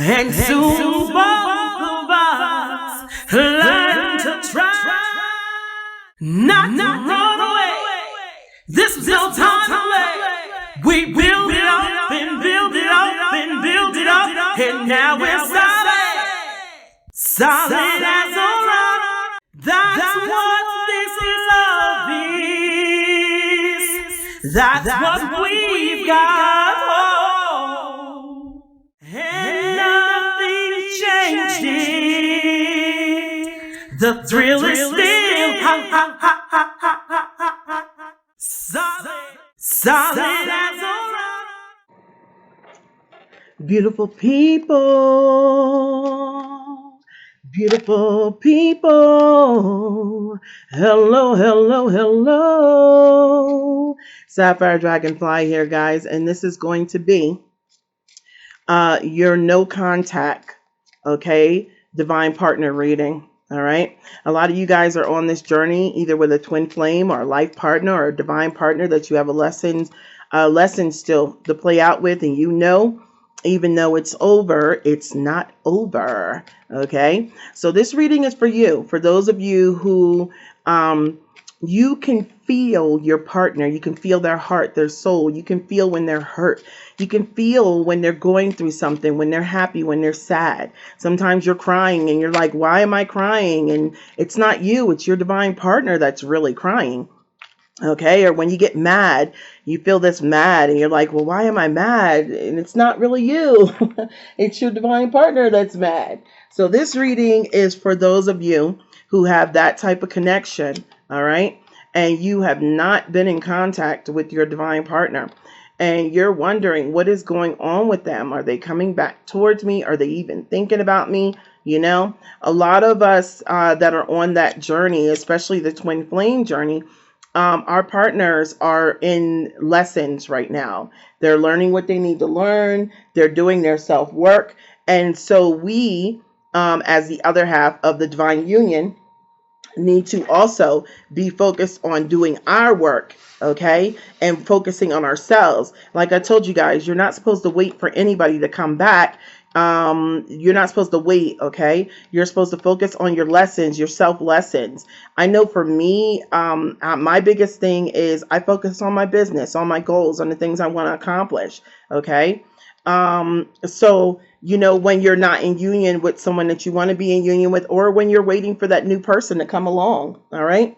And soon both of us learn to try not to run away. This is no time to wait. We build it up and build it up and build it up, and now we're solid, solid as a rock. That's what this love is. That's what we've got. Oh, and nothing changed it. The thrill is still solid, solid as a rock. Beautiful people, beautiful people. Hello, hello, hello. Sapphire Dragonfly here, guys, and this is going to be your no contact, okay, divine partner reading. All right. A lot of you guys are on this journey, either with a twin flame or a life partner or a divine partner that you have a lesson still to play out with. And you know, even though it's over, it's not over. Okay. So this reading is for you. For those of you who you can feel your partner. You can feel their heart, their soul. You can feel when they're hurt. You can feel when they're going through something, when they're happy, when they're sad. Sometimes you're crying and you're like, why am I crying? And it's not you, it's your divine partner that's really crying. Okay. Or when you get mad, you feel this mad and you're like, well, why am I mad? And it's not really you. It's your divine partner that's mad. So this reading is for those of you who have that type of connection. All right. And you have not been in contact with your divine partner. And you're wondering what is going on with them. Are they coming back towards me? Are they even thinking about me? You know, a lot of us that are on that journey, especially the twin flame journey, our partners are in lessons right now. They're learning what they need to learn. They're doing their self-work. And so we, as the other half of the divine union, need to also be focused on doing our work, okay, and focusing on ourselves. Like I told you guys, you're not supposed to wait for anybody to come back. You're not supposed to wait, okay? You're supposed to focus on your lessons, your self lessons. I know for me, my biggest thing is I focus on my business, on my goals, on the things I want to accomplish, okay? So, you know, when you're not in union with someone that you want to be in union with, or when you're waiting for that new person to come along. All right.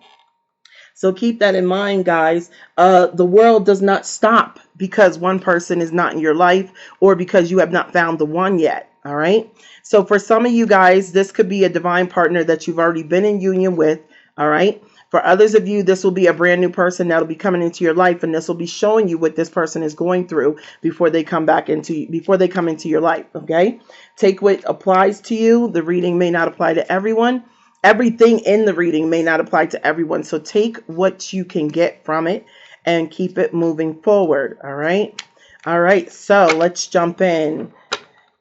So keep that in mind, guys. The world does not stop because one person is not in your life or because you have not found the one yet. All right. So for some of you guys, this could be a divine partner that you've already been in union with. All right. For others of you, this will be a brand new person that'll be coming into your life, and this will be showing you what this person is going through before they come into your life. Okay, take what applies to you. The reading may not apply to everyone. Everything in the reading may not apply to everyone. So take what you can get from it and keep it moving forward. All right. All right. So let's jump in.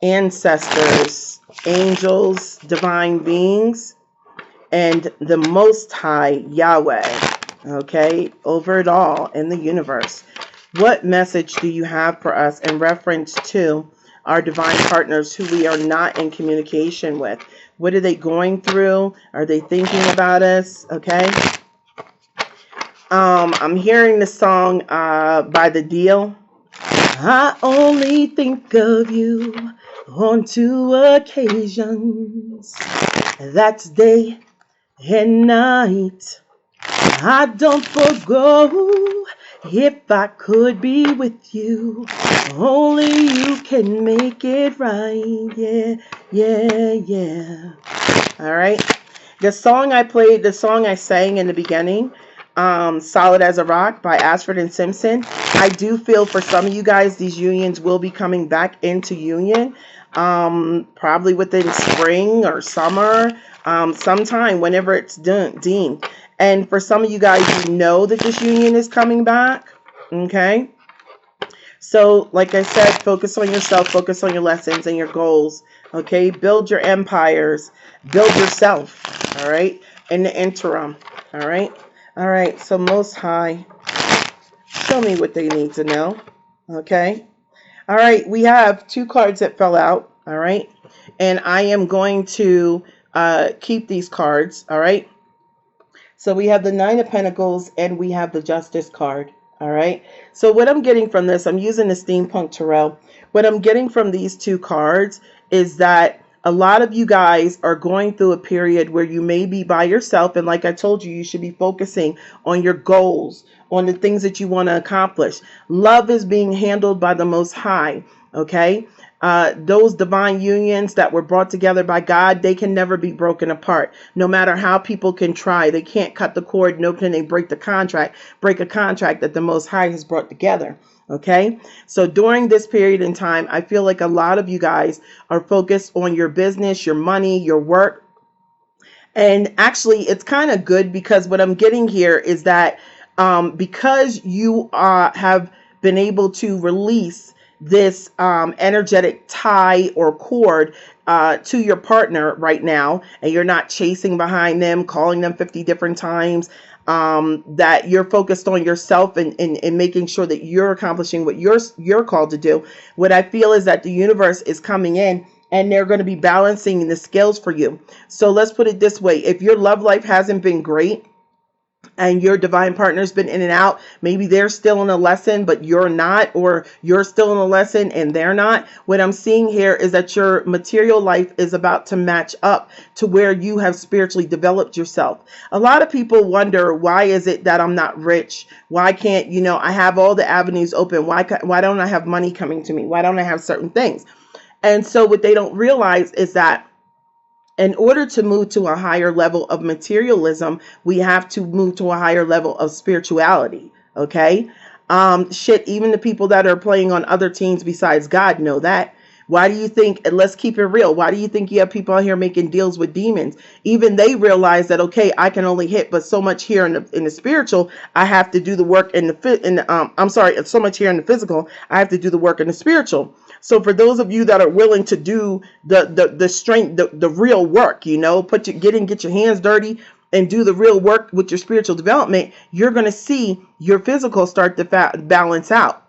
Ancestors, angels, divine beings, and the Most High Yahweh, okay, over it all in the universe. What message do you have for us in reference to our divine partners who we are not in communication with? What are they going through? Are they thinking about us? Okay. I'm hearing the song by The Deal. I only think of you on 2 occasions. That's day and night. I don't forgo if I could be with you. Only you can make it right. Yeah, yeah, yeah. All right. The song I played, the song I sang in the beginning, Solid as a Rock by Ashford and Simpson. I do feel for some of you guys, these unions will be coming back into union. Probably within spring or summer. Sometime whenever it's deemed. And for some of you guys, you know that this union is coming back. Okay. So like I said, focus on yourself, focus on your lessons and your goals. Okay. Build your empires, build yourself. All right. In the interim. All right. All right. So Most High, show me what they need to know. Okay. All right. We have 2 cards that fell out. All right. And I am going to keep these cards. All right. So we have the Nine of Pentacles and we have the Justice card. All right. So what I'm getting from this, I'm using the Steampunk Tarot. What I'm getting from these two cards is that a lot of you guys are going through a period where you may be by yourself. And like I told you, you should be focusing on your goals, on the things that you want to accomplish. Love is being handled by the Most High. Okay. Those divine unions that were brought together by God, they can never be broken apart. No matter how people can try, they can't cut the cord, nor can they break a contract that the Most High has brought together. Okay, so during this period in time, I feel like a lot of you guys are focused on your business, your money, your work. And actually, it's kind of good because what I'm getting here is that because you have been able to release this energetic tie or cord to your partner right now, and you're not chasing behind them, calling them 50 different times, that you're focused on yourself and making sure that you're accomplishing what you're called to do. What I feel is that the universe is coming in and they're going to be balancing the scales for you. So let's put it this way. If your love life hasn't been great, and your divine partner's been in and out, maybe they're still in a lesson, but you're not, or you're still in a lesson and they're not. What I'm seeing here is that your material life is about to match up to where you have spiritually developed yourself. A lot of people wonder, why is it that I'm not rich? Why can't, I have all the avenues open. Why don't I have money coming to me? Why don't I have certain things? And so what they don't realize is that in order to move to a higher level of materialism, we have to move to a higher level of spirituality. Okay. Even the people that are playing on other teams besides God know that. Why do you think, and let's keep it real, why do you think you have people out here making deals with demons? Even they realize that, okay, I can only hit but so much here in the spiritual. I have to do the work so much here in the physical. I have to do the work in the spiritual. So for those of you that are willing to do the strength, the real work, get your hands dirty and do the real work with your spiritual development, you're going to see your physical start to balance out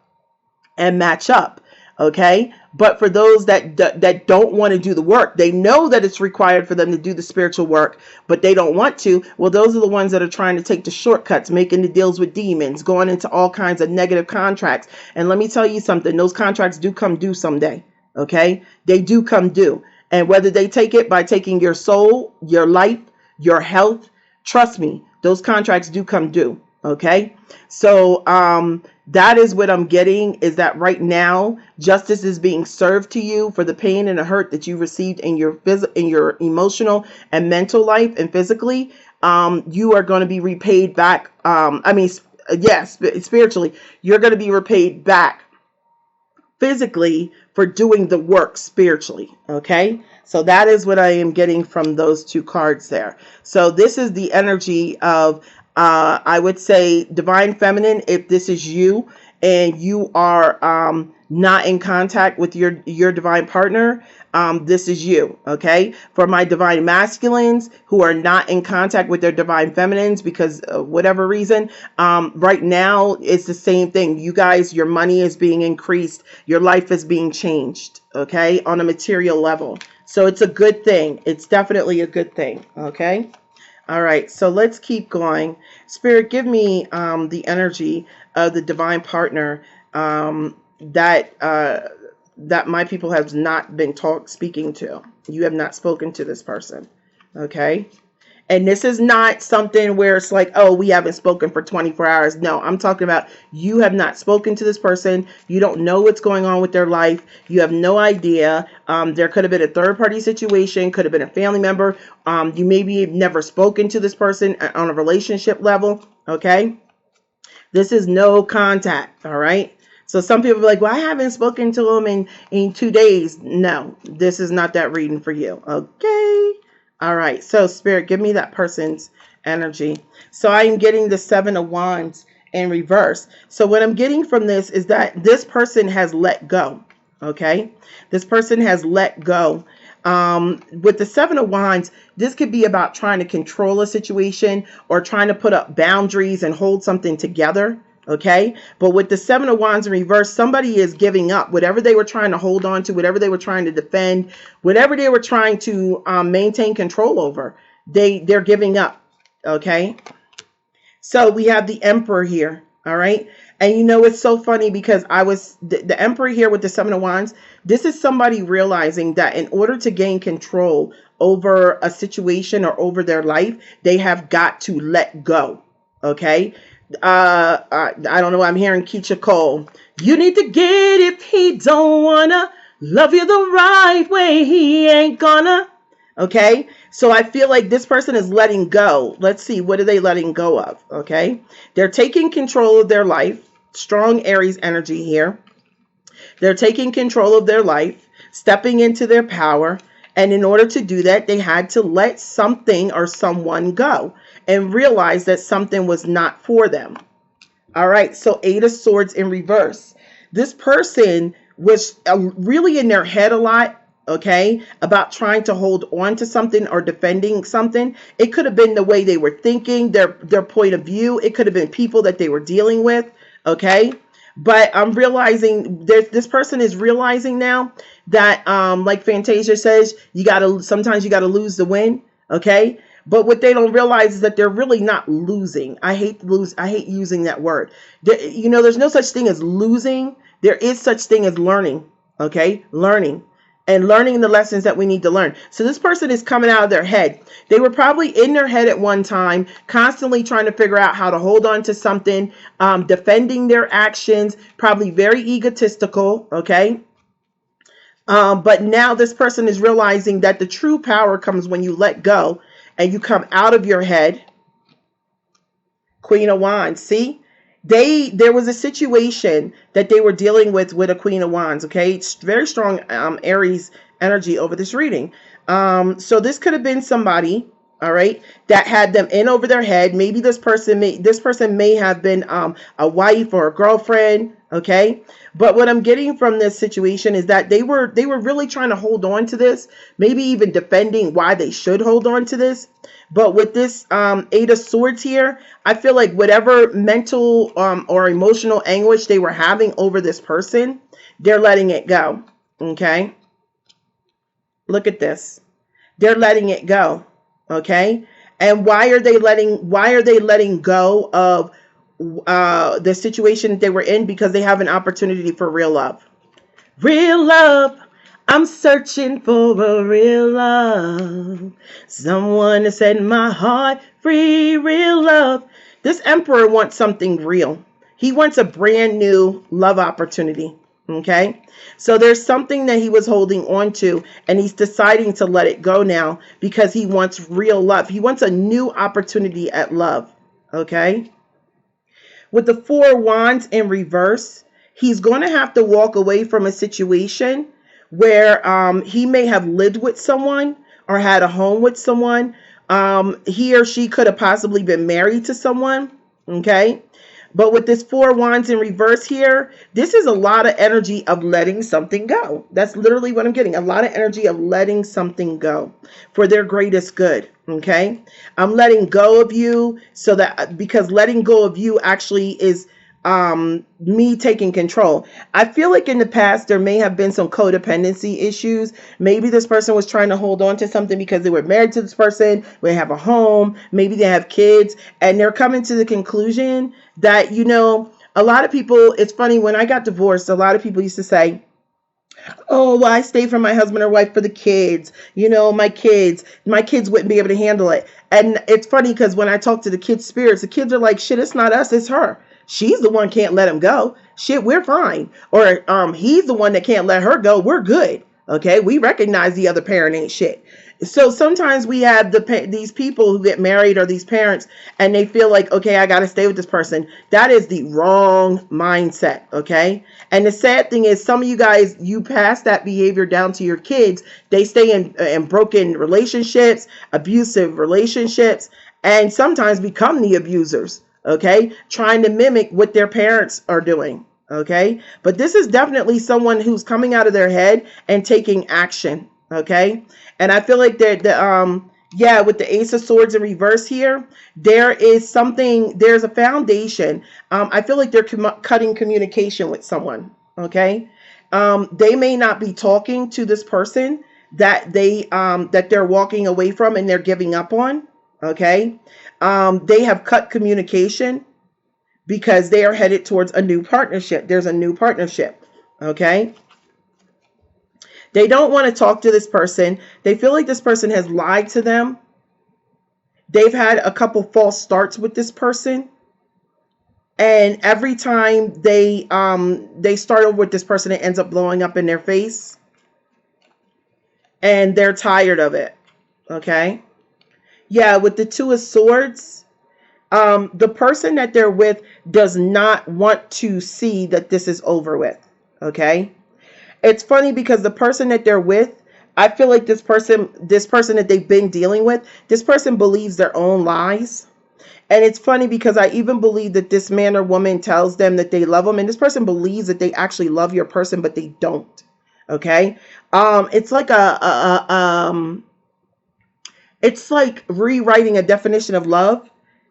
and match up. Okay. But for those that don't want to do the work, they know that it's required for them to do the spiritual work, but they don't want to. Well, those are the ones that are trying to take the shortcuts, making the deals with demons, going into all kinds of negative contracts. And let me tell you something, those contracts do come due someday. Okay. They do come due. And whether they take it by taking your soul, your life, your health, trust me, those contracts do come due. Okay. So, that is what I'm getting, is that right now justice is being served to you for the pain and the hurt that you received in your emotional and mental life and physically. You are going to be repaid back. Yes, spiritually, you're going to be repaid back physically for doing the work spiritually. Okay. So that is what I am getting from those two cards there. So this is the energy of I would say divine feminine. If this is you and you are not in contact with your divine partner, this is you. Okay. For my divine masculines who are not in contact with their divine feminines because of whatever reason, right now it's the same thing. You guys, your money is being increased. Your life is being changed. Okay. On a material level. So it's a good thing. It's definitely a good thing. Okay. All right, so let's keep going. Spirit, give me the energy of the divine partner that my people have not been speaking to. You have not spoken to this person, okay? And this is not something where it's like, oh, we haven't spoken for 24 hours. No, I'm talking about you have not spoken to this person. You don't know what's going on with their life. You have no idea. There could have been a third party situation, could have been a family member. You maybe have never spoken to this person on a relationship level. Okay. This is no contact. All right. So some people are like, well, I haven't spoken to them in 2 days. No, this is not that reading for you. Okay. All right. So Spirit, give me that person's energy. So I am getting the 7 of Wands in reverse. So what I'm getting from this is that this person has let go. Okay. This person has let go. With the 7 of Wands, this could be about trying to control a situation or trying to put up boundaries and hold something together. Okay, but with the Seven of Wands in reverse, somebody is giving up whatever they were trying to hold on to, whatever they were trying to defend, whatever they were trying to maintain control over. They're giving up. Okay, so we have the Emperor here. All right, and you know it's so funny because the Emperor here with the Seven of Wands. This is somebody realizing that in order to gain control over a situation or over their life, they have got to let go. Okay. I don't know. I'm hearing Keisha Cole. You need to get if he don't wanna love you the right way. He ain't gonna. Okay. So I feel like this person is letting go. Let's see. What are they letting go of? Okay. They're taking control of their life. Strong Aries energy here. They're taking control of their life, stepping into their power. And in order to do that, they had to let something or someone go and realize that something was not for them. All right. So 8 of Swords in reverse. This person was really in their head a lot. Okay. About trying to hold on to something or defending something. It could have been the way they were thinking, their point of view. It could have been people that they were dealing with. Okay. But I'm realizing this person is realizing now that, like Fantasia says, sometimes you gotta lose to win. Okay. But what they don't realize is that they're really not losing. I hate using that word. There's no such thing as losing. There is such thing as learning. Okay. Learning the lessons that we need to learn. So this person is coming out of their head. They were probably in their head at one time, constantly trying to figure out how to hold on to something, defending their actions, probably very egotistical. Okay. But now this person is realizing that the true power comes when you let go and you come out of your head. Queen of Wands. See? There was a situation that they were dealing with a Queen of Wands. Okay. It's very strong Aries energy over this reading. So this could have been somebody, all right, that had them in over their head. Maybe this person may have been a wife or a girlfriend. Okay. But what I'm getting from this situation is that they were really trying to hold on to this, maybe even defending why they should hold on to this. But with this 8 of Swords here, I feel like whatever mental or emotional anguish they were having over this person, they're letting it go. Okay. Look at this. They're letting it go. Okay. And why are they letting go of the situation they were in? Because they have an opportunity for real love. Real love. I'm searching for a real love. Someone to set my heart free. Real love. This Emperor wants something real. He wants a brand new love opportunity. Okay. So there's something that he was holding on to and he's deciding to let it go now because he wants real love. He wants a new opportunity at love. Okay. With the 4 of Wands in reverse, he's going to have to walk away from a situation where he may have lived with someone or had a home with someone. He or she could have possibly been married to someone. Okay. But with this 4 of Wands in reverse here, this is a lot of energy of letting something go. That's literally what I'm getting. A lot of energy of letting something go for their greatest good. Okay. I'm letting go of you because letting go of you actually is me taking control. I feel like in the past there may have been some codependency issues. Maybe this person was trying to hold on to something because they were married to this person, they have a home, maybe they have kids, and they're coming to the conclusion that, a lot of people, it's funny, when I got divorced, a lot of people used to say, oh, well, I stayed from my husband or wife for the kids. My kids wouldn't be able to handle it. And it's funny because when I talk to the kids' spirits, the kids are like, shit, it's not us, it's her. She's the one can't let him go. Shit, we're fine. Or he's the one that can't let her go. We're good. Okay, we recognize the other parent ain't shit. So sometimes we have these people who get married or these parents and they feel like, okay, I got to stay with this person. That is the wrong mindset. Okay. And the sad thing is some of you guys, you pass that behavior down to your kids. They stay in broken relationships, abusive relationships, and sometimes become the abusers. Okay. Trying to mimic what their parents are doing. Okay. But this is definitely someone who's coming out of their head and taking action. Okay. And I feel like Yeah, with the Ace of Swords in reverse here, there's a foundation. I feel like they're cutting communication with someone. Okay. They may not be talking to this person that they're walking away from and they're giving up on. Okay. They have cut communication because they are headed towards a new partnership. There's a new partnership. Okay. They don't want to talk to this person. They feel like this person has lied to them. They've had a couple false starts with this person. And every time they start over with this person, it ends up blowing up in their face. And they're tired of it. Okay? Yeah, with the Two of Swords, the person that they're with does not want to see that this is over with. Okay? It's funny because the person that they're with, I feel like this person that they've been dealing with, this person believes their own lies. And it's funny because I even believe that this man or woman tells them that they love them, and this person believes that they actually love your person, but they don't. Okay? It's like it's like rewriting a definition of love,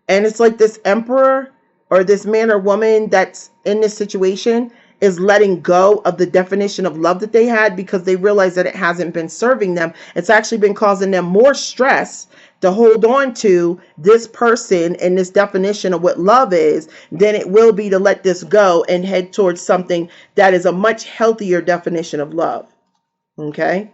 and it's like this emperor or this man or woman that's in this situation is letting go of the definition of love that they had because they realize that it hasn't been serving them. It's actually been causing them more stress to hold on to this person and this definition of what love is than it will be to let this go and head towards something that is a much healthier definition of love. Okay?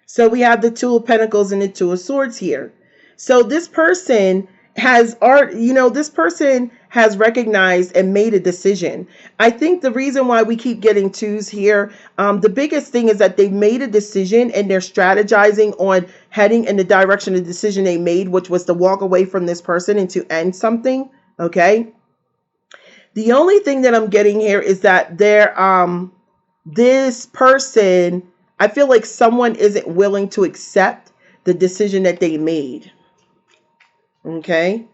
So we have the Two of Pentacles and the Two of Swords here. So this person this person has recognized and made a decision. I think the reason why we keep getting twos here, the biggest thing is that they made a decision and they're strategizing on heading in the direction of the decision they made, which was to walk away from this person and to end something. Okay. The only thing that I'm getting here is that this person, I feel like someone isn't willing to accept the decision that they made. Okay.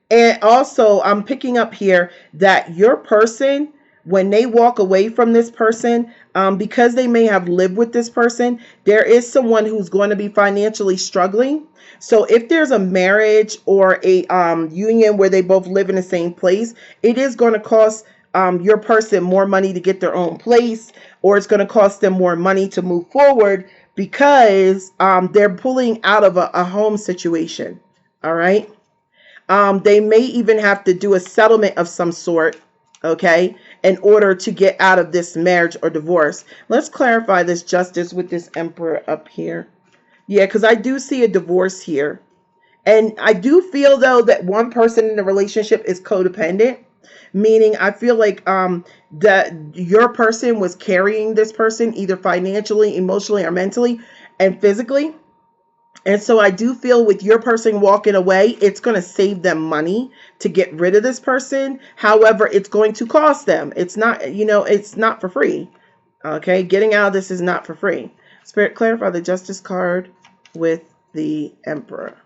And also, I'm picking up here that your person, when they walk away from this person, because they may have lived with this person, there is someone who's going to be financially struggling. So if there's a marriage or a union where they both live in the same place, it is going to cost your person more money to get their own place, or it's going to cost them more money to move forward because they're pulling out of a home situation. All right. They may even have to do a settlement of some sort, okay, in order to get out of this marriage or divorce. Let's clarify this justice with this Emperor up here. Yeah, because I do see a divorce here. And I do feel, though, that one person in the relationship is codependent, meaning I feel like that your person was carrying this person either financially, emotionally, or mentally and physically. And so I do feel with your person walking away, it's going to save them money to get rid of this person. However, it's going to cost them. It's not, it's not for free. Okay. Getting out of this is not for free. Spirit, clarify the Justice card with the Emperor.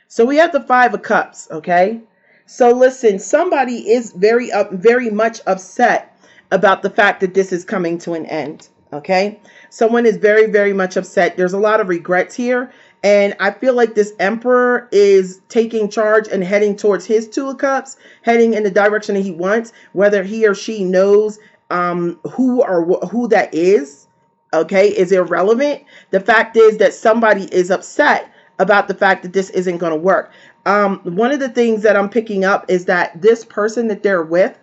So we have the Five of Cups. Okay. So listen, somebody is very much upset about the fact that this is coming to an end. Okay. Someone is very much upset. There's a lot of regrets here. And I feel like this Emperor is taking charge and heading towards his Two of Cups, heading in the direction that he wants, whether he or she knows who that is, okay, is irrelevant. The fact is that somebody is upset about the fact that this isn't going to work. One of the things that I'm picking up is that this person that they're with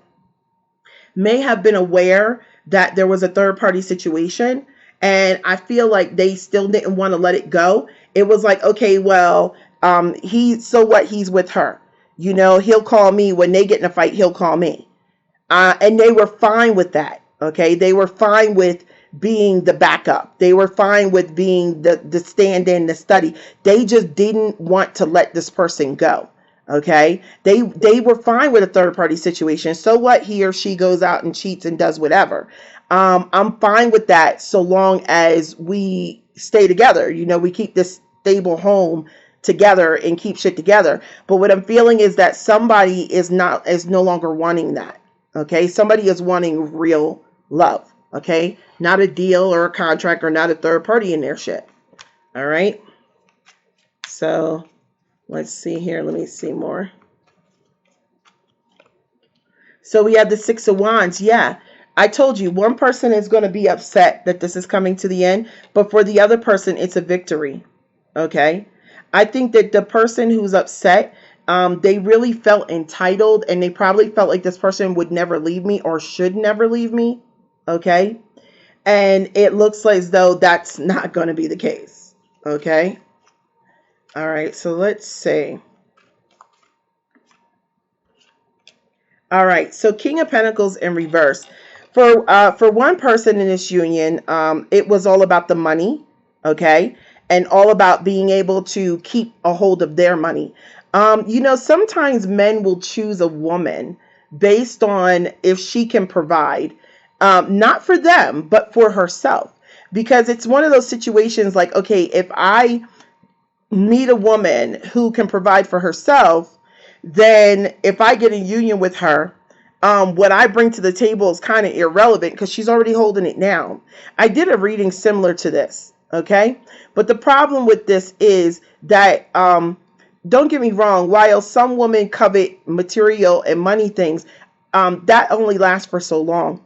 may have been aware that there was a third party situation. And I feel like they still didn't want to let it go. It was like, okay, well, he's with her. He'll call me when they get in a fight. He'll call me. And they were fine with that. Okay. They were fine with being the backup. They were fine with being the stand-in, the study. They just didn't want to let this person go. Okay. They were fine with a third party situation. So what, he or she goes out and cheats and does whatever. I'm fine with that so long as we stay together. We keep this stable home together and keep shit together. But what I'm feeling is that somebody is no longer wanting that. Okay, somebody is wanting real love. Okay, not a deal or a contract or not a third party in their shit. All right, so let's see here. Let me see more. So we have the Six of Wands. Yeah, I told you one person is going to be upset that this is coming to the end, but for the other person, it's a victory. Okay, I think that the person who's upset, they really felt entitled, and they probably felt like this person would never leave me or should never leave me. Okay, and it looks like as though that's not going to be the case. Okay, all right. So let's see. All right, so King of Pentacles in reverse. For one person in this union, it was all about the money, okay, and all about being able to keep a hold of their money. You know, sometimes men will choose a woman based on if she can provide, not for them, but for herself, because it's one of those situations like, okay, if I meet a woman who can provide for herself, then if I get in union with her, what I bring to the table is kind of irrelevant because she's already holding it down. I did a reading similar to this, okay? But the problem with this is that, don't get me wrong, while some women covet material and money things, that only lasts for so long.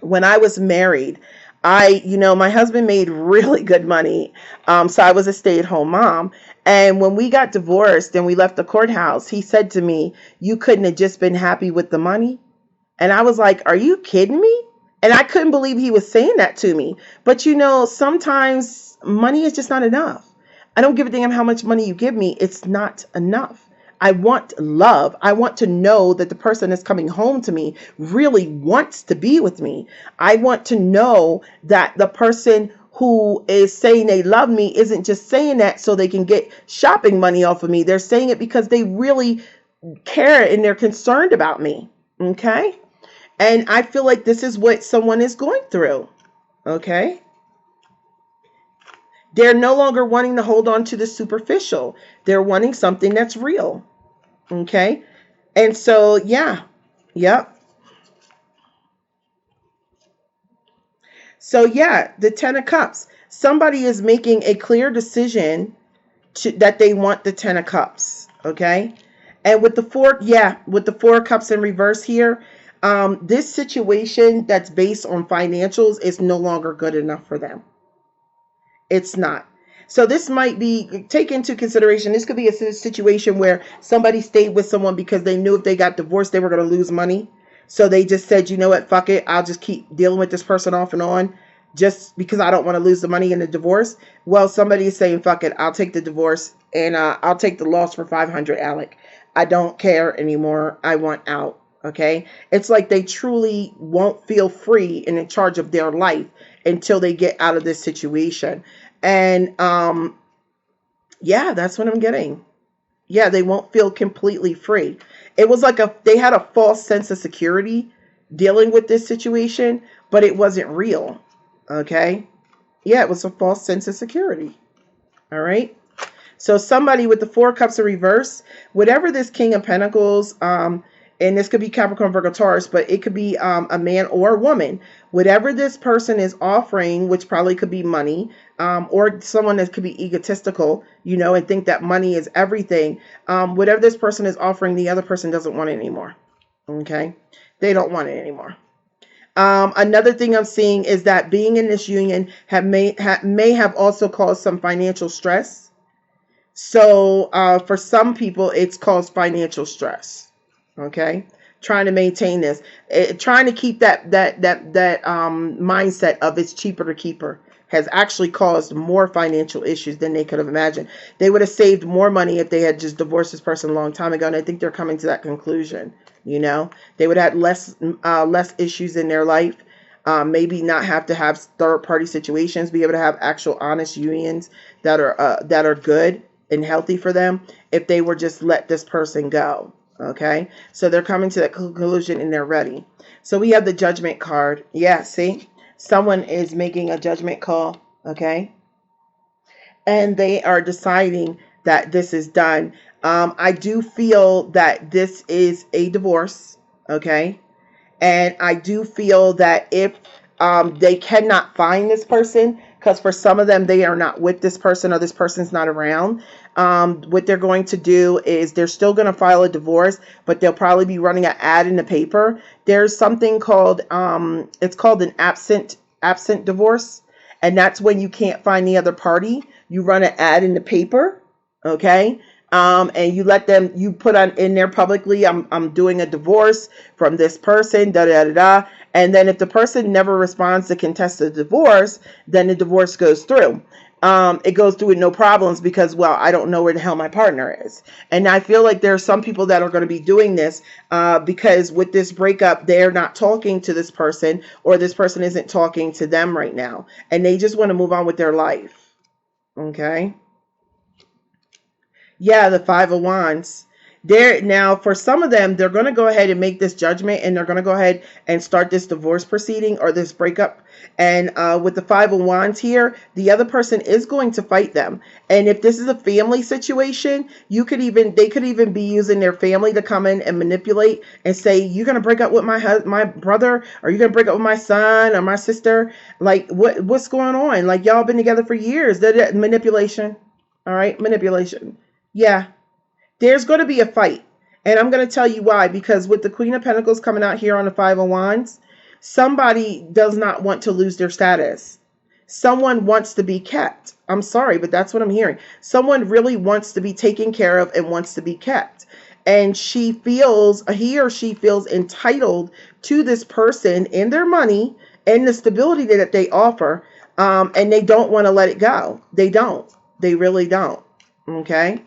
When I was married, my husband made really good money. So I was a stay-at-home mom. And when we got divorced and we left the courthouse, he said to me, "You couldn't have just been happy with the money?" And I was like, "Are you kidding me?" And I couldn't believe he was saying that to me. But sometimes money is just not enough. I don't give a damn how much money you give me. It's not enough. I want love. I want to know that the person that's coming home to me really wants to be with me. I want to know that the person who is saying they love me isn't just saying that so they can get shopping money off of me. They're saying it because they really care and they're concerned about me. Okay? And I feel like this is what someone is going through. Okay? They're no longer wanting to hold on to the superficial. They're wanting something that's real. Okay. And so, yeah. Yep. So, yeah, the Ten of Cups. Somebody is making a clear decision that they want the Ten of Cups. Okay. And with the Four of Cups in reverse here, this situation that's based on financials is no longer good enough for them. It's not. So this might be, take into consideration, this could be a situation where somebody stayed with someone because they knew if they got divorced, they were going to lose money. So they just said, you know what, fuck it. I'll just keep dealing with this person off and on just because I don't want to lose the money in the divorce. Well, somebody is saying, fuck it. I'll take the divorce and I'll take the loss for 500, Alec. I don't care anymore. I want out. Okay. It's like they truly won't feel free and in charge of their life until they get out of this situation. And yeah, that's what I'm getting. Yeah, they won't feel completely free. It was like they had a false sense of security dealing with this situation, but it wasn't real. Okay? Yeah, it was a false sense of security. All right? So somebody with the Four of Cups in reverse, whatever this King of Pentacles, and this could be Capricorn, Virgo, Taurus, but it could be a man or a woman. Whatever this person is offering, which probably could be money, or someone that could be egotistical, and think that money is everything. Whatever this person is offering, the other person doesn't want it anymore. Okay? They don't want it anymore. Another thing I'm seeing is that being in this union may have also caused some financial stress. So for some people, it's caused financial stress. Okay, trying to maintain this, trying to keep that mindset of it's cheaper to keep her has actually caused more financial issues than they could have imagined. They would have saved more money if they had just divorced this person a long time ago, and I think they're coming to that conclusion. They would have less issues in their life. Maybe not have to have third-party situations. Be able to have actual honest unions that are good and healthy for them if they were just let this person go. Okay, so they're coming to that conclusion and they're ready. So we have the Judgment card. Yeah, see, someone is making a judgment call. Okay, and they are deciding that this is done. I do feel that this is a divorce. Okay, And I do feel that if they cannot find this person, because for some of them, they are not with this person or this person's not around. What they're going to do is they're still going to file a divorce, but they'll probably be running an ad in the paper. There's something called, it's called an absent divorce. And that's when you can't find the other party. You run an ad in the paper. Okay. And you let them, you put on in there publicly, I'm doing a divorce from this person, da da da da. And then if the person never responds to contest the divorce, then the divorce goes through. It goes through with no problems because, well, I don't know where the hell my partner is. And I feel like there are some people that are going to be doing this because with this breakup, they're not talking to this person or this person isn't talking to them right now. And they just want to move on with their life. Okay. Yeah, the Five of Wands. Now, for some of them, they're going to go ahead and make this judgment, and they're going to go ahead and start this divorce proceeding or this breakup. And with the Five of Wands here, the other person is going to fight them. And if this is a family situation, they could even be using their family to come in and manipulate and say, "You're going to break up with my brother, or you're going to break up with my son or my sister." Like, what's going on? Like, y'all been together for years. That manipulation. All right, manipulation. Yeah, there's going to be a fight. And I'm going to tell you why. Because with the Queen of Pentacles coming out here on the Five of Wands, somebody does not want to lose their status. Someone wants to be kept. I'm sorry, but that's what I'm hearing. Someone really wants to be taken care of and wants to be kept. And he or she feels entitled to this person and their money and the stability that they offer. And they don't want to let it go. They don't. They really don't. Okay.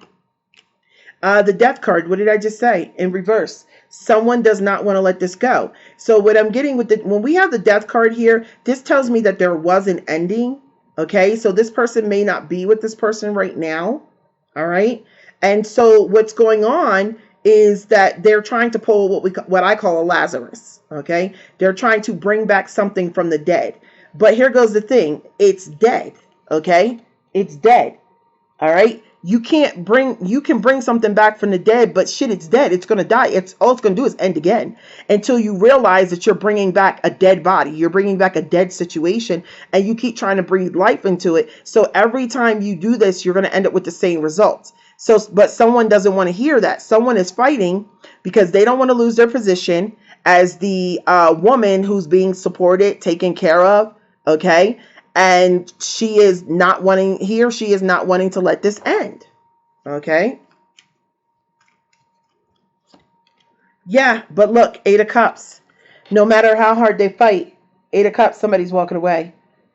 The Death card, what did I just say? In reverse. Someone does not want to let this go. So what I'm getting with when we have the Death card here, this tells me that there was an ending. Okay. So this person may not be with this person right now. All right. And so what's going on is that they're trying to pull what I call a Lazarus. Okay. They're trying to bring back something from the dead. But here goes the thing. It's dead. Okay. It's dead. All right. You can bring something back from the dead, but shit, it's dead. It's going to die. All it's going to do is end again until you realize that you're bringing back a dead body. You're bringing back a dead situation and you keep trying to breathe life into it. So every time you do this, you're going to end up with the same results. So, but someone doesn't want to hear that. Someone is fighting because they don't want to lose their position as the woman who's being supported, taken care of. Okay. And he or she is not wanting to let this end. Okay. Yeah, but look, Eight of Cups. No matter how hard they fight, Eight of Cups, somebody's walking away.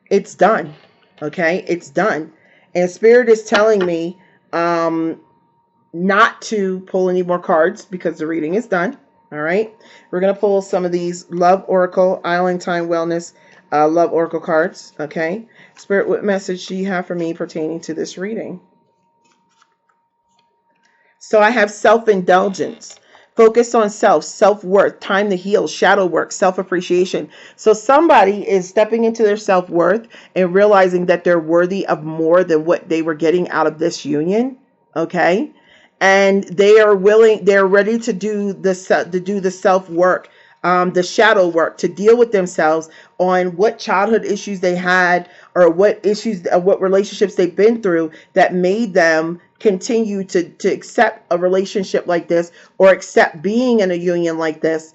It's done. Okay, it's done. And Spirit is telling me not to pull any more cards because the reading is done. All right. We're going to pull some of these Love Oracle, Island Time Wellness, Love Oracle cards. Okay. Spirit, what message do you have for me pertaining to this reading? So I have self-indulgence, focus on self-worth, time to heal, shadow work, self-appreciation. So somebody is stepping into their self-worth and realizing that they're worthy of more than what they were getting out of this union. Okay. And they're ready to do the self-work. The shadow work to deal with themselves on what childhood issues they had or what relationships they've been through that made them continue to accept a relationship like this or accept being in a union like this.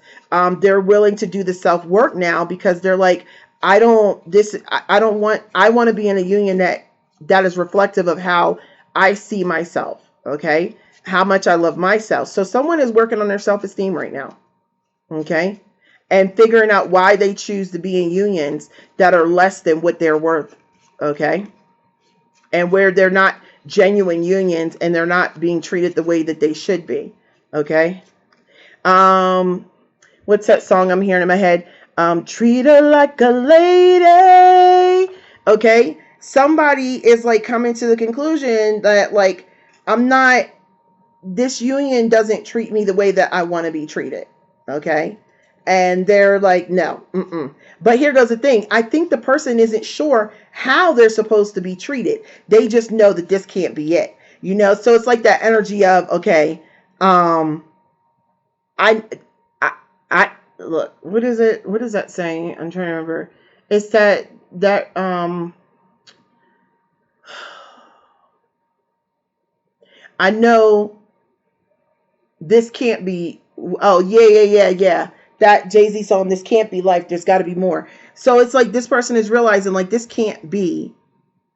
They're willing to do the self-work now because they're like, I want to be in a union that is reflective of how I see myself. Okay. How much I love myself. So someone is working on their self-esteem right now. Okay. And figuring out why they choose to be in unions that are less than what they're worth. Okay. And where they're not genuine unions and they're not being treated the way that they should be. Okay. What's that song I'm hearing in my head? Treat her like a lady. Okay. Somebody is like coming to the conclusion that like, this union doesn't treat me the way that I want to be treated. Okay. And they're like, no. But here goes the thing. I think the person isn't sure how they're supposed to be treated. They just know that this can't be it. You know, so it's like that energy of, okay, look, what is it? What is that saying? I'm trying to remember. It's that I know this can't be. Oh, yeah. That Jay-Z song, "This Can't Be Life, There's Got to Be More." So it's like this person is realizing, like, this can't be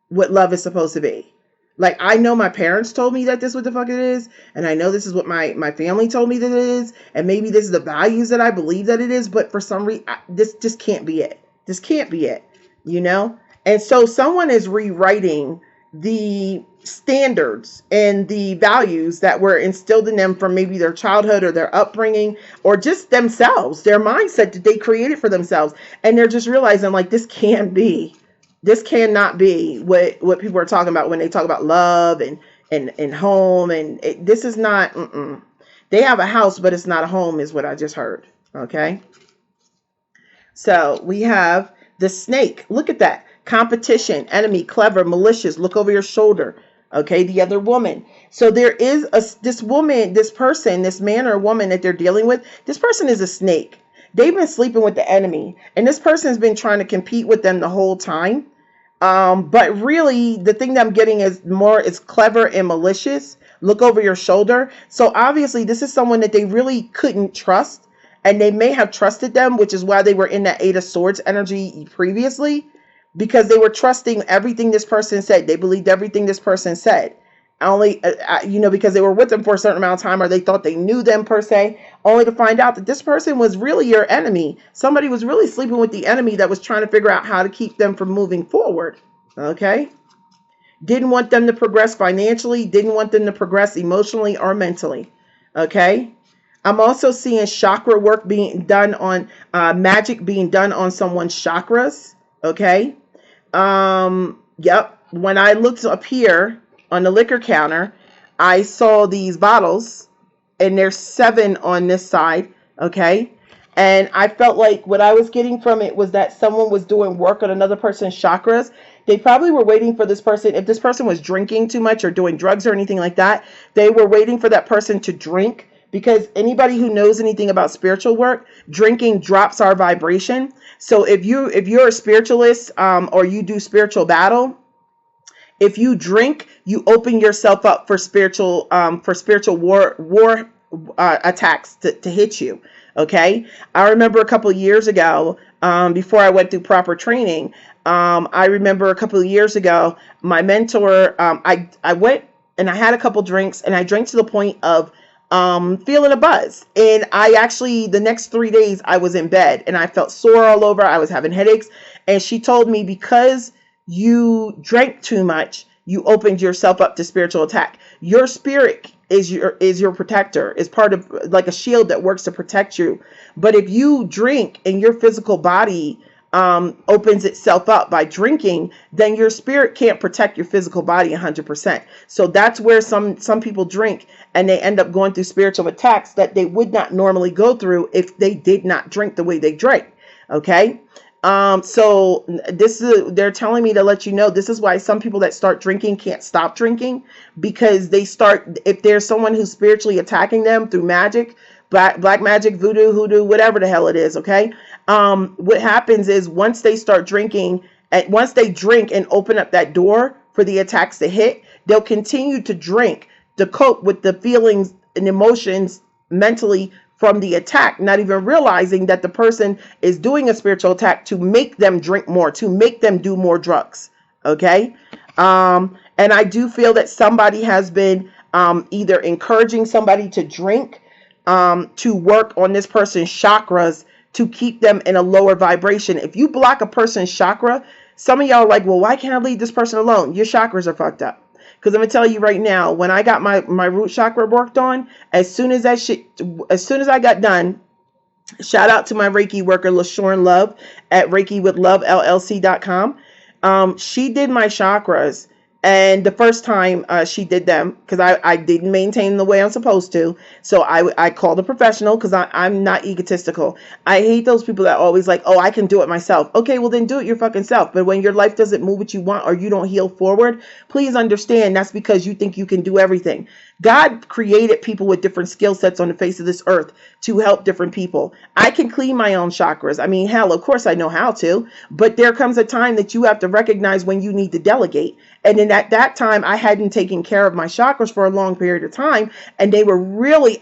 what love is supposed to be. Like, I know my parents told me that this is what the fuck it is, and I know this is what my family told me that it is, and maybe this is the values that I believe that it is, but for some reason, this just can't be it. This can't be it, you know? And so someone is rewriting the standards and the values that were instilled in them from maybe their childhood or their upbringing or just themselves, their mindset that they created for themselves. And they're just realizing, like, this cannot be what people are talking about when they talk about love and home. And this is not, they have a house, but it's not a home, is what I just heard. Okay. So we have the snake. Look at that. Competition, enemy, clever, malicious, look over your shoulder. Okay, the other woman. So there is this woman, this person, this man or woman that they're dealing with. This person is a snake. They've been sleeping with the enemy, and this person's been trying to compete with them the whole time. But really, the thing that I'm getting is clever and malicious. Look over your shoulder. So obviously, this is someone that they really couldn't trust, and they may have trusted them, which is why they were in that Eight of Swords energy previously, because they were trusting everything this person said. They believed everything this person said. Only, because they were with them for a certain amount of time, or they thought they knew them per se, only to find out that this person was really your enemy. Somebody was really sleeping with the enemy that was trying to figure out how to keep them from moving forward. Okay. Didn't want them to progress financially, didn't want them to progress emotionally or mentally. Okay. I'm also seeing chakra work being done on, magic being done on someone's chakras. Okay. Yep. When I looked up here on the liquor counter, I saw these bottles, and there's 7 on this side. Okay. And I felt like what I was getting from it was that someone was doing work on another person's chakras. They probably were waiting for this person. If this person was drinking too much or doing drugs or anything like that, they were waiting for that person to drink, because anybody who knows anything about spiritual work, drinking drops our vibration. So if you're a spiritualist, or you do spiritual battle, if you drink, you open yourself up for spiritual war attacks to hit you. Okay. I remember a couple of years ago, before I went through proper training, I remember a couple of years ago, my mentor, I went and I had a couple drinks, and I drank to the point of feeling a buzz. And I actually, the next 3 days, I was in bed and I felt sore all over. I was having headaches. And she told me, because you drank too much, you opened yourself up to spiritual attack. Your spirit is your protector, is part of like a shield that works to protect you. But if you drink and your physical body opens itself up by drinking, then your spirit can't protect your physical body 100%. So that's where some people drink, and they end up going through spiritual attacks that they would not normally go through if they did not drink the way they drank. Okay. So they're telling me to let you know, this is why some people that start drinking can't stop drinking, because if there's someone who's spiritually attacking them through magic, black magic, voodoo, hoodoo, whatever the hell it is. Okay. What happens is once they start drinking, and once they drink and open up that door for the attacks to hit, they'll continue to drink to cope with the feelings and emotions mentally from the attack, not even realizing that the person is doing a spiritual attack to make them drink more, to make them do more drugs. Okay. And I do feel that somebody has been either encouraging somebody to drink, to work on this person's chakras to keep them in a lower vibration. If you block a person's chakra, some of y'all are like, well, why can't I leave this person alone? Your chakras are fucked up. Because I'm going to tell you right now, when I got my root chakra worked on, as soon as I got done, shout out to my Reiki worker, LaShawn Love at ReikiWithLoveLLC.com. She did my chakras, And the first time she did them, because I didn't maintain the way I'm supposed to, so I called a professional, because I'm not egotistical. I hate those people that always like, oh, I can do it myself. Okay, well then do it your fucking self. But when your life doesn't move what you want, or you don't heal forward, please understand that's because you think you can do everything. God created people with different skill sets on the face of this earth to help different people. I can clean my own chakras. I mean, hell, of course I know how to, but there comes a time that you have to recognize when you need to delegate. And then at that time, I hadn't taken care of my chakras for a long period of time, and they were really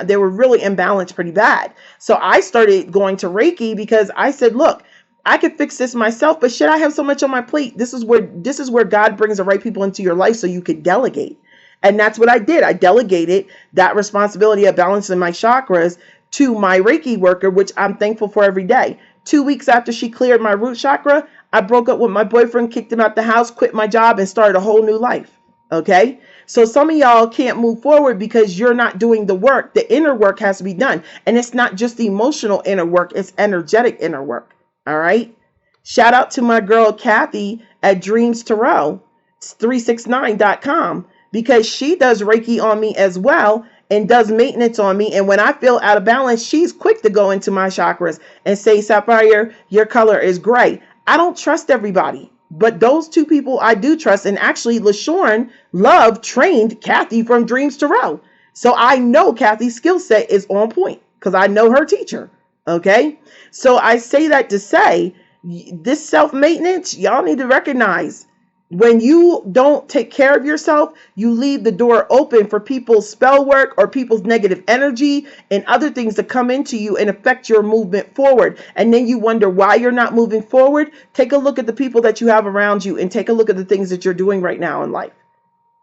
they were really imbalanced pretty bad. So I started going to Reiki, because I said, look, I could fix this myself, but shit, I have so much on my plate. This is where God brings the right people into your life so you could delegate. And that's what I did. I delegated that responsibility of balancing my chakras to my Reiki worker, which I'm thankful for every day. 2 weeks after she cleared my root chakra, I broke up with my boyfriend, kicked him out the house, quit my job, and started a whole new life. Okay? So some of y'all can't move forward because you're not doing the work. The inner work has to be done. And it's not just the emotional inner work, it's energetic inner work. All right? Shout out to my girl Kathy at Dreams Tarot, 369.com, because she does Reiki on me as well and does maintenance on me. And when I feel out of balance, she's quick to go into my chakras and say, Sapphire, your color is gray. I don't trust everybody, but those two people I do trust. And actually, LaShawn Love trained Kathy from Dreams Tarot. So I know Kathy's skill set is on point because I know her teacher. Okay. So I say that to say this self-maintenance, y'all need to recognize when you don't take care of yourself, you leave the door open for people's spell work or people's negative energy and other things to come into you and affect your movement forward. And then you wonder why you're not moving forward. Take a look at the people that you have around you and take a look at the things that you're doing right now in life.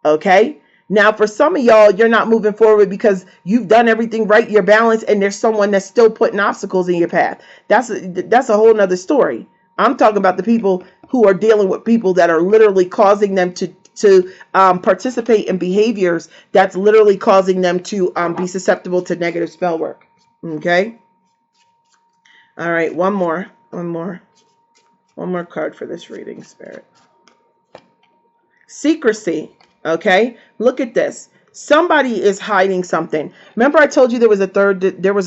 Okay? Now, for some of y'all, you're not moving forward because you've done everything right, you're balanced, and there's someone that's still putting obstacles in your path. That's a whole nother story. I'm talking about the people who are dealing with people that are literally causing them to participate in behaviors that's literally causing them to be susceptible to negative spell work. Okay. All right. One more card for this reading, Spirit. Secrecy. Okay. Look at this. Somebody is hiding something. Remember I told you there was a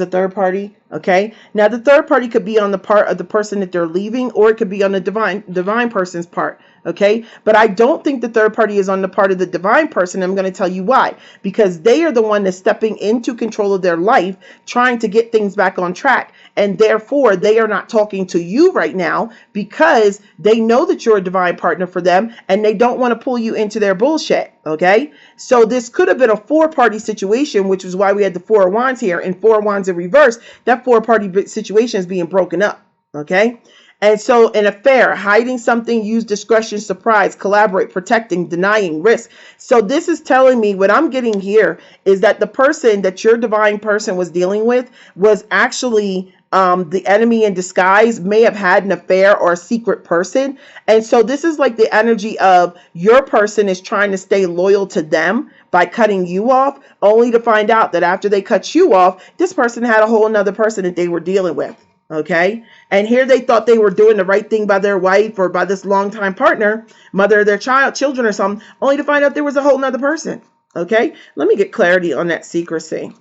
third party. Okay. Now the third party could be on the part of the person that they're leaving, or it could be on the divine person's part. Okay. But I don't think the third party is on the part of the divine person. I'm going to tell you why. Because they are the one that's stepping into control of their life, trying to get things back on track. And therefore they are not talking to you right now because they know that you're a divine partner for them and they don't want to pull you into their bullshit. Okay. So this could have been a 4-party situation, which is why we had the 4 of Wands here and 4 of Wands in reverse. That 4-party situation is being broken up. Okay. And so an affair, hiding something, use discretion, surprise, collaborate, protecting, denying, risk. So this is telling me what I'm getting here is that the person that your divine person was dealing with was actually the enemy in disguise, may have had an affair or a secret person. And so this is like the energy of your person is trying to stay loyal to them by cutting you off, only to find out that after they cut you off, this person had a whole nother person that they were dealing with. Okay. And here they thought they were doing the right thing by their wife or by this longtime partner, mother of their children or something, only to find out there was a whole nother person. Okay. Let me get clarity on that secrecy.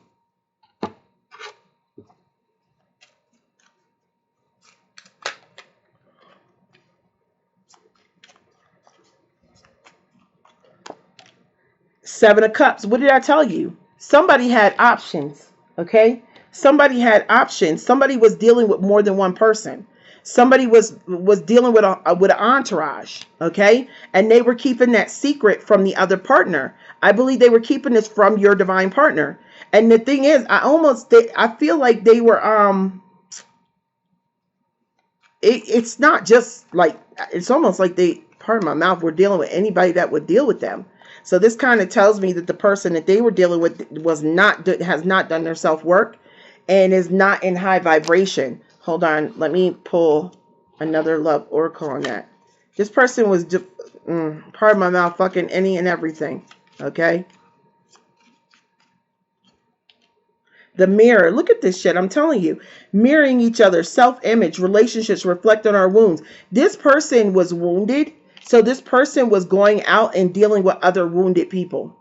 Seven of Cups. What did I tell you? Somebody had options. Okay. Somebody had options. Somebody was dealing with more than one person. Somebody was dealing with an entourage. Okay. And they were keeping that secret from the other partner. I believe they were keeping this from your divine partner. And the thing is, I feel like they were, it's not just like, it's almost like they, pardon my mouth, were dealing with anybody that would deal with them. So this kind of tells me that the person that they were dealing with has not done their self-work and is not in high vibration. Hold on. Let me pull another love oracle on that. This person was, pardon my mouth, fucking any and everything. Okay. The mirror. Look at this shit. I'm telling you. Mirroring each other. Self-image. Relationships reflect on our wounds. This person was wounded. So this person was going out and dealing with other wounded people,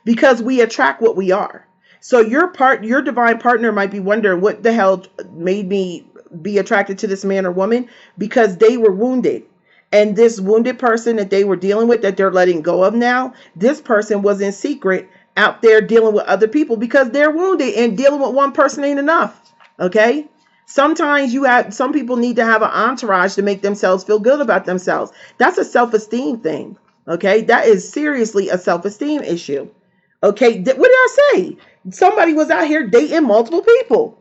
because we attract what we are. So your divine partner might be wondering, what the hell made me be attracted to this man or woman? Because they were wounded. And this wounded person that they were dealing with, that they're letting go of now, this person was in secret out there dealing with other people because they're wounded, and dealing with one person ain't enough. Okay? Sometimes some people need to have an entourage to make themselves feel good about themselves. That's a self-esteem thing. Okay? That is seriously a self-esteem issue. Okay? What did I say? Somebody was out here dating multiple people.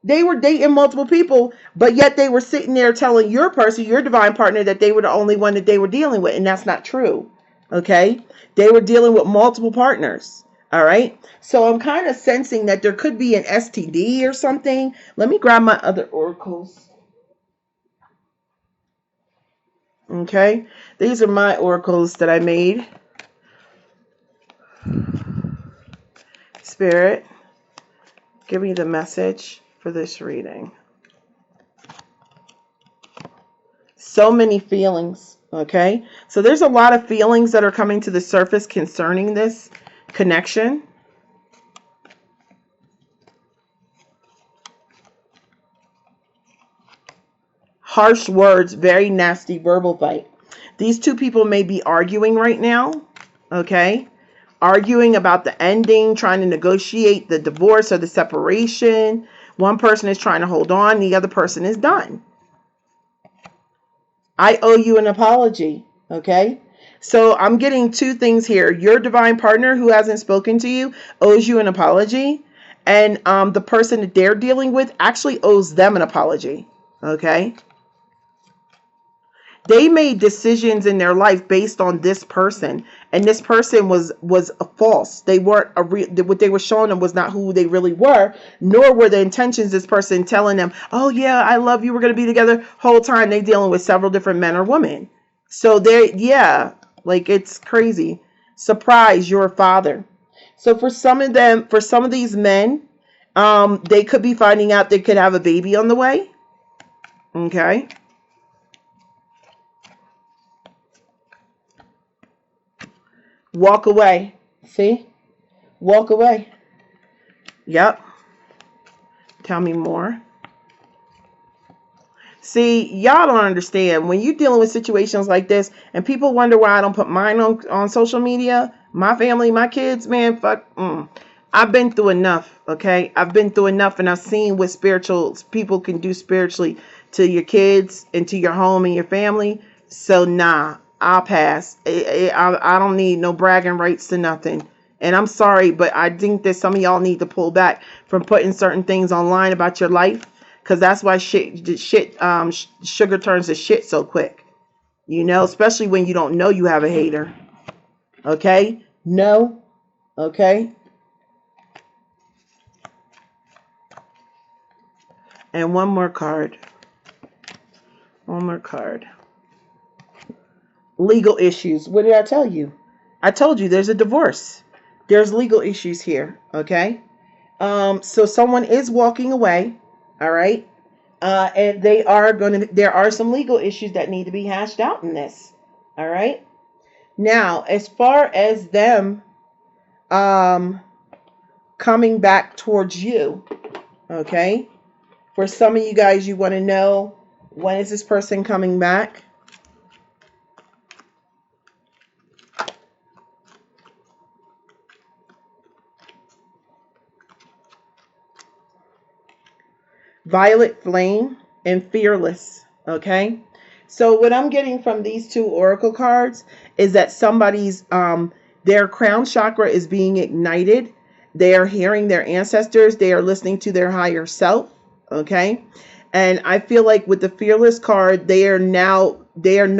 They were dating multiple people, but yet they were sitting there telling your person, your divine partner, that they were the only one that they were dealing with. And that's not true. Okay? They were dealing with multiple partners. All right? So I'm kind of sensing that there could be an STD or something. Let me grab my other oracles. Okay? These are my oracles that I made. Spirit, give me the message for this reading. So many feelings, okay? So there's a lot of feelings that are coming to the surface concerning this connection. Harsh words, very nasty verbal fight. These two people may be arguing right now, okay? Arguing about the ending, trying to negotiate the divorce or the separation. One person is trying to hold on, the other person is done. I owe you an apology, okay? So I'm getting two things here. Your divine partner who hasn't spoken to you owes you an apology, and the person that they're dealing with actually owes them an apology, okay? They made decisions in their life based on this person, and this person was false. They weren't what they were showing them was not who they really were, nor were the intentions this person telling them, oh yeah, I love you, we're going to be together. Whole time they dealing with several different men or women. So like it's crazy. Surprise, you're a father. So for some of these men, they could be finding out they could have a baby on the way. Okay. Walk away. See? Walk away. Yep. Tell me more. See, y'all don't understand. When you're dealing with situations like this, and people wonder why I don't put mine on social media, my family, my kids, man, fuck. I've been through enough, okay? I've been through enough, and I've seen what spiritual people can do spiritually to your kids and to your home and your family. So, nah. I'll pass. I don't need no bragging rights to nothing. And I'm sorry, but I think that some of y'all need to pull back from putting certain things online about your life, because that's why sugar turns to shit so quick. You know, especially when you don't know you have a hater. Okay? No. Okay? And one more card. One more card. Legal issues. What did I tell you? I told you there's a divorce. There's legal issues here. Okay. So someone is walking away. All right. And there are some legal issues that need to be hashed out in this. All right. Now, as far as them, coming back towards you. Okay. For some of you guys, you want to know, when is this person coming back? Violet Flame and Fearless. Okay. So what I'm getting from these two oracle cards is that somebody's, their crown chakra is being ignited. They are hearing their ancestors. They are listening to their higher self. Okay. And I feel like with the Fearless card, they are no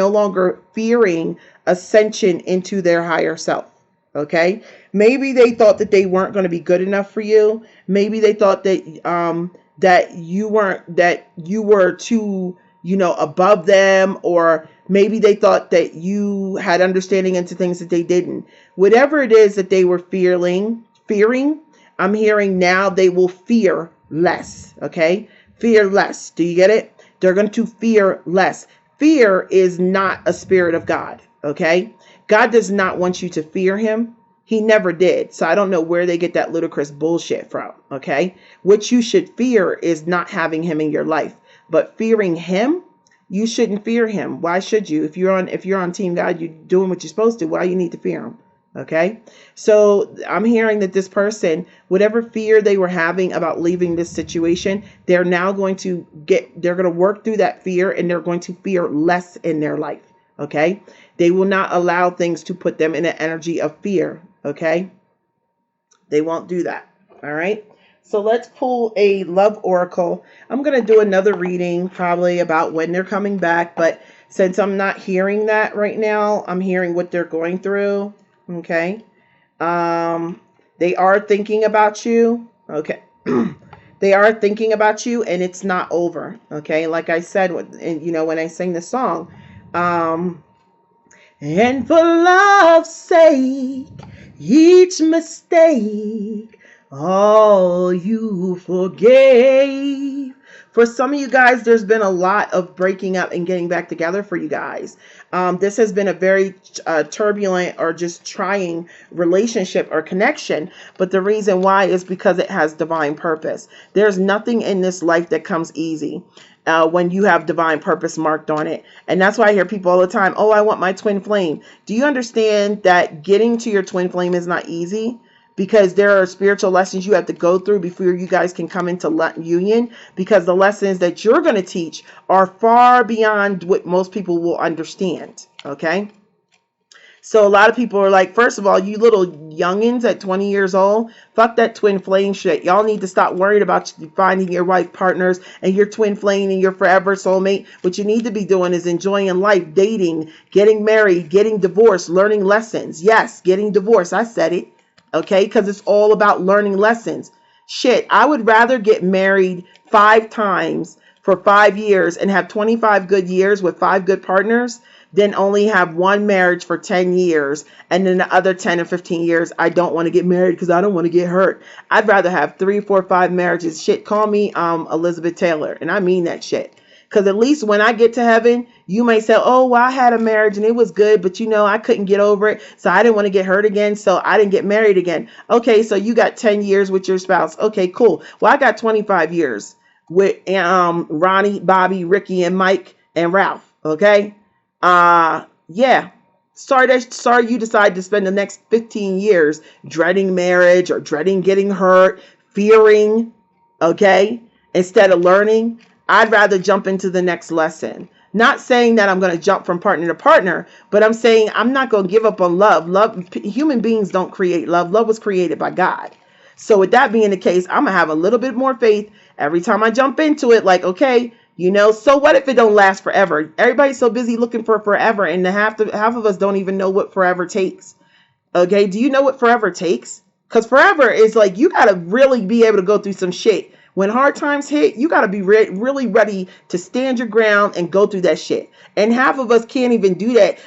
longer fearing ascension into their higher self. Okay. Maybe they thought that they weren't going to be good enough for you. Maybe they thought that, that you were too, above them, or maybe they thought that you had understanding into things that they didn't. Whatever it is that they were fearing, I'm hearing now they will fear less. Okay. Fear less. Do you get it? They're going to fear less. Fear is not a spirit of God. Okay. God does not want you to fear him. He never did. So I don't know where they get that ludicrous bullshit from. Okay. What you should fear is not having him in your life, but fearing him. You shouldn't fear him. Why should you? If you're on Team God, you're doing what you're supposed to. Why you need to fear him? Okay. So I'm hearing that this person, whatever fear they were having about leaving this situation, they're now going to work through that fear, and they're going to fear less in their life. Okay. They will not allow things to put them in an energy of fear. Okay. They won't do that. All right. So let's pull a love oracle. I'm going to do another reading probably about when they're coming back. But since I'm not hearing that right now, I'm hearing what they're going through. Okay. They are thinking about you. Okay. They are thinking about you, and it's not over. Okay. Like I said, when I sing the song, and for love's sake, each mistake, all you forgave. For some of you guys, there's been a lot of breaking up and getting back together for you guys. This has been a very turbulent or just trying relationship or connection. But the reason why is because it has divine purpose. There's nothing in this life that comes easy when you have divine purpose marked on it. And that's why I hear people all the time, oh, I want my twin flame. Do you understand that getting to your twin flame is not easy? Because there are spiritual lessons you have to go through before you guys can come into union, because the lessons that you're going to teach are far beyond what most people will understand. Okay. So a lot of people are like, first of all, you little youngins at 20 years old, fuck that twin flame shit. Y'all need to stop worrying about finding your wife partners and your twin flame and your forever soulmate. What you need to be doing is enjoying life, dating, getting married, getting divorced, learning lessons. Yes, getting divorced. I said it. Okay, because it's all about learning lessons. Shit, I would rather get married 5 times for 5 years and have 25 good years with 5 good partners than only have one marriage for 10 years and then the other 10 or 15 years I don't want to get married because I don't want to get hurt. I'd rather have 3, 4, 5 marriages. Shit, call me Elizabeth Taylor, and I mean that shit. Because at least when I get to heaven, you may say, oh, well, I had a marriage and it was good, but I couldn't get over it. So I didn't want to get hurt again. So I didn't get married again. Okay, so you got 10 years with your spouse. Okay, cool. Well, I got 25 years with Ronnie, Bobby, Ricky, and Mike, and Ralph. Okay. Yeah. Sorry you decided to spend the next 15 years dreading marriage or dreading getting hurt, fearing, okay, instead of learning. I'd rather jump into the next lesson. Not saying that I'm going to jump from partner to partner, but I'm saying I'm not going to give up on love. Human beings don't create love. Love was created by God. So with that being the case, I'm going to have a little bit more faith every time I jump into it. Like, okay, so what if it don't last forever? Everybody's so busy looking for forever, and half of us don't even know what forever takes. Okay, do you know what forever takes? Because forever is like, you got to really be able to go through some shit. When hard times hit, you got to be really ready to stand your ground and go through that shit. And half of us can't even do that.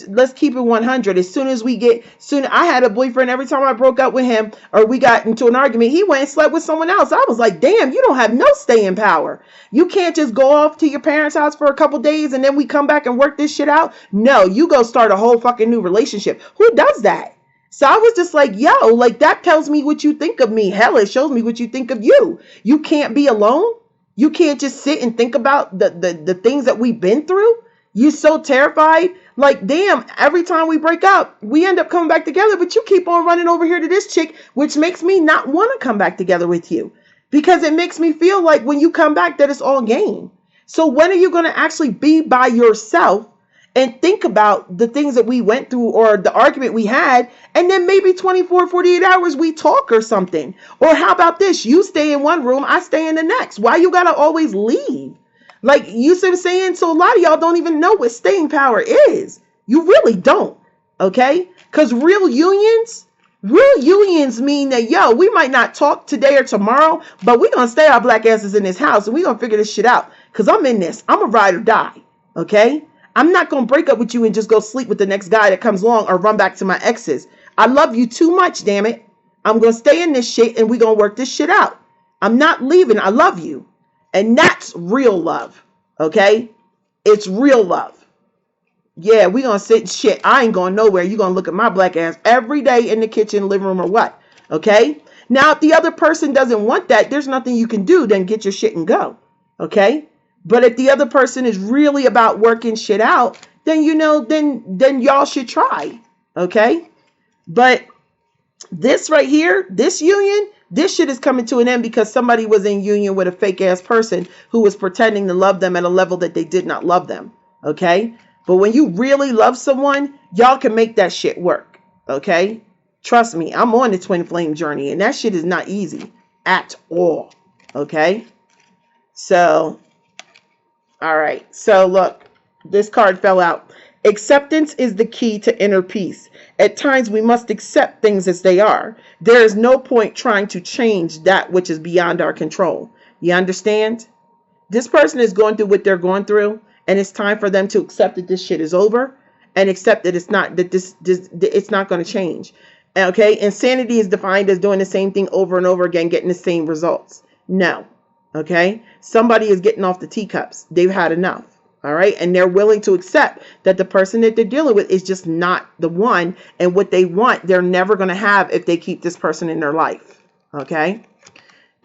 Let's keep it 100. I had a boyfriend, every time I broke up with him or we got into an argument, he went and slept with someone else. I was like, damn, you don't have no staying power. You can't just go off to your parents' house for a couple days and then we come back and work this shit out. No, you go start a whole fucking new relationship. Who does that? So I was just like, yo, like that tells me what you think of me. Hell, it shows me what you think of you. You can't be alone. You can't just sit and think about the things that we've been through. You're so terrified. Like, damn, every time we break up, we end up coming back together. But you keep on running over here to this chick, which makes me not want to come back together with you. Because it makes me feel like when you come back that it's all game. So when are you going to actually be by yourself and think about the things that we went through or the argument we had, and then maybe 24, 48 hours we talk or something? Or how about this? You stay in one room, I stay in the next. Why you gotta always leave? Like, you see what I'm saying? So a lot of y'all don't even know what staying power is. You really don't. Okay? Because real unions mean that, yo, we might not talk today or tomorrow, but we're gonna stay our black asses in this house and we're gonna figure this shit out. Because I'm in this. I'm a ride or die. Okay? I'm not going to break up with you and just go sleep with the next guy that comes along or run back to my exes. I love you too much, damn it. I'm going to stay in this shit and we're going to work this shit out. I'm not leaving. I love you. And that's real love. Okay? It's real love. Yeah, we gonna sit and shit. I ain't going nowhere. You gonna look at my black ass every day in the kitchen, living room, or what? Okay? Now, if the other person doesn't want that, there's nothing you can do. Then get your shit and go. Okay? But if the other person is really about working shit out, then then y'all should try. Okay? But this right here, this union, this shit is coming to an end because somebody was in union with a fake ass person who was pretending to love them at a level that they did not love them. Okay? But when you really love someone, y'all can make that shit work. Okay? Trust me, I'm on the twin flame journey, and that shit is not easy at all. Okay? So, all right. So, look, this card fell out. Acceptance is the key to inner peace. At times, we must accept things as they are. There is no point trying to change that which is beyond our control. You understand? This person is going through what they're going through, and it's time for them to accept that this shit is over and accept that it's not, that it's not going to change. Okay? Insanity is defined as doing the same thing over and over again, getting the same results. No. Okay? Somebody is getting off the teacups. They've had enough. All right? And they're willing to accept that the person that they're dealing with is just not the one, and what they want, they're never going to have if they keep this person in their life. Okay?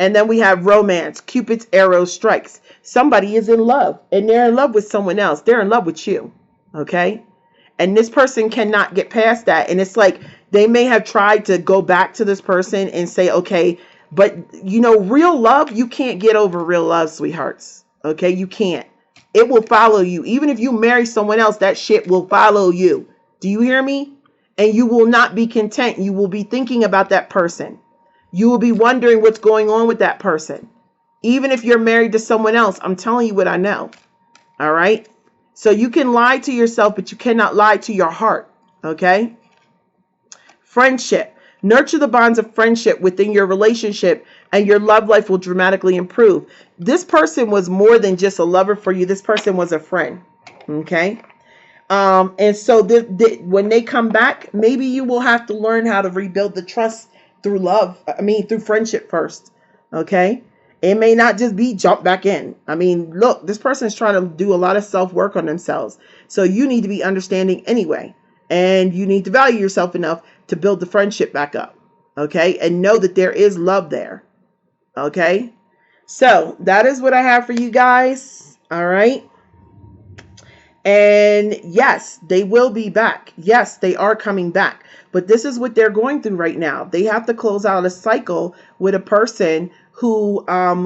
And then we have romance. Cupid's arrow strikes. Somebody is in love, and they're in love with someone else. They're in love with you. Okay? And this person cannot get past that. And it's like they may have tried to go back to this person and say, okay, but real love, you can't get over real love, sweethearts. Okay? You can't. It will follow you. Even if you marry someone else, that shit will follow you. Do you hear me? And you will not be content. You will be thinking about that person. You will be wondering what's going on with that person. Even if you're married to someone else, I'm telling you what I know. All right? So you can lie to yourself, but you cannot lie to your heart. Okay? Friendship. Nurture the bonds of friendship within your relationship, and your love life will dramatically improve. This person was more than just a lover for you. This person was a friend. Okay? And so when they come back, maybe you will have to learn how to rebuild the trust through love. Through friendship first. Okay? It may not just be jump back in. Look, this person is trying to do a lot of self-work on themselves. So you need to be understanding anyway. And you need to value yourself enough to build the friendship back up. Okay? And know that there is love there. Okay? So that is what I have for you guys. All right? And yes, they will be back. Yes, they are coming back. But this is what they're going through right now. They have to close out a cycle with a person who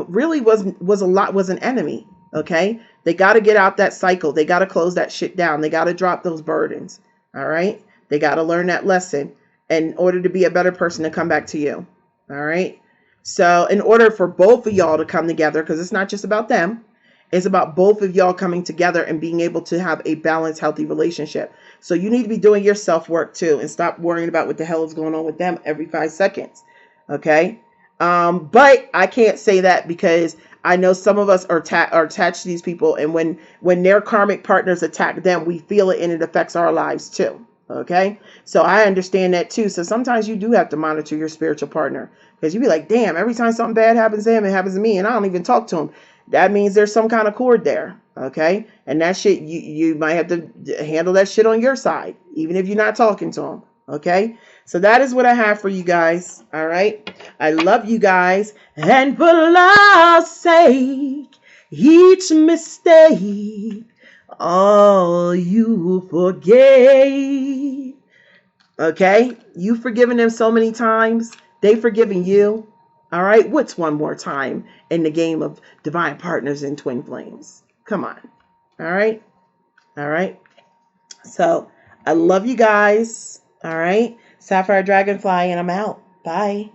really was an enemy. Okay? They got to get out that cycle. They got to close that shit down. They got to drop those burdens. All right? They got to learn that lesson in order to be a better person to come back to you. All right? So in order for both of y'all to come together, because it's not just about them, it's about both of y'all coming together and being able to have a balanced, healthy relationship. So you need to be doing your self-work too, and stop worrying about what the hell is going on with them every 5 seconds. Okay? But I can't say that because I know some of us are attached to these people, and when their karmic partners attack them, we feel it and it affects our lives too. Okay? So I understand that too. So sometimes you do have to monitor your spiritual partner, because you be like, damn, every time something bad happens to him, it happens to me, and I don't even talk to him. That means there's some kind of cord there. Okay? And that shit, you might have to handle that shit on your side, even if you're not talking to him. Okay? So that is what I have for you guys. All right? I love you guys. And for love's sake, each mistake, all you forgave. Okay? You've forgiven them so many times. They've forgiven you. All right? What's one more time in the game of divine partners and twin flames? Come on. All right? All right? So I love you guys. All right? Sapphire Dragonfly, and I'm out. Bye.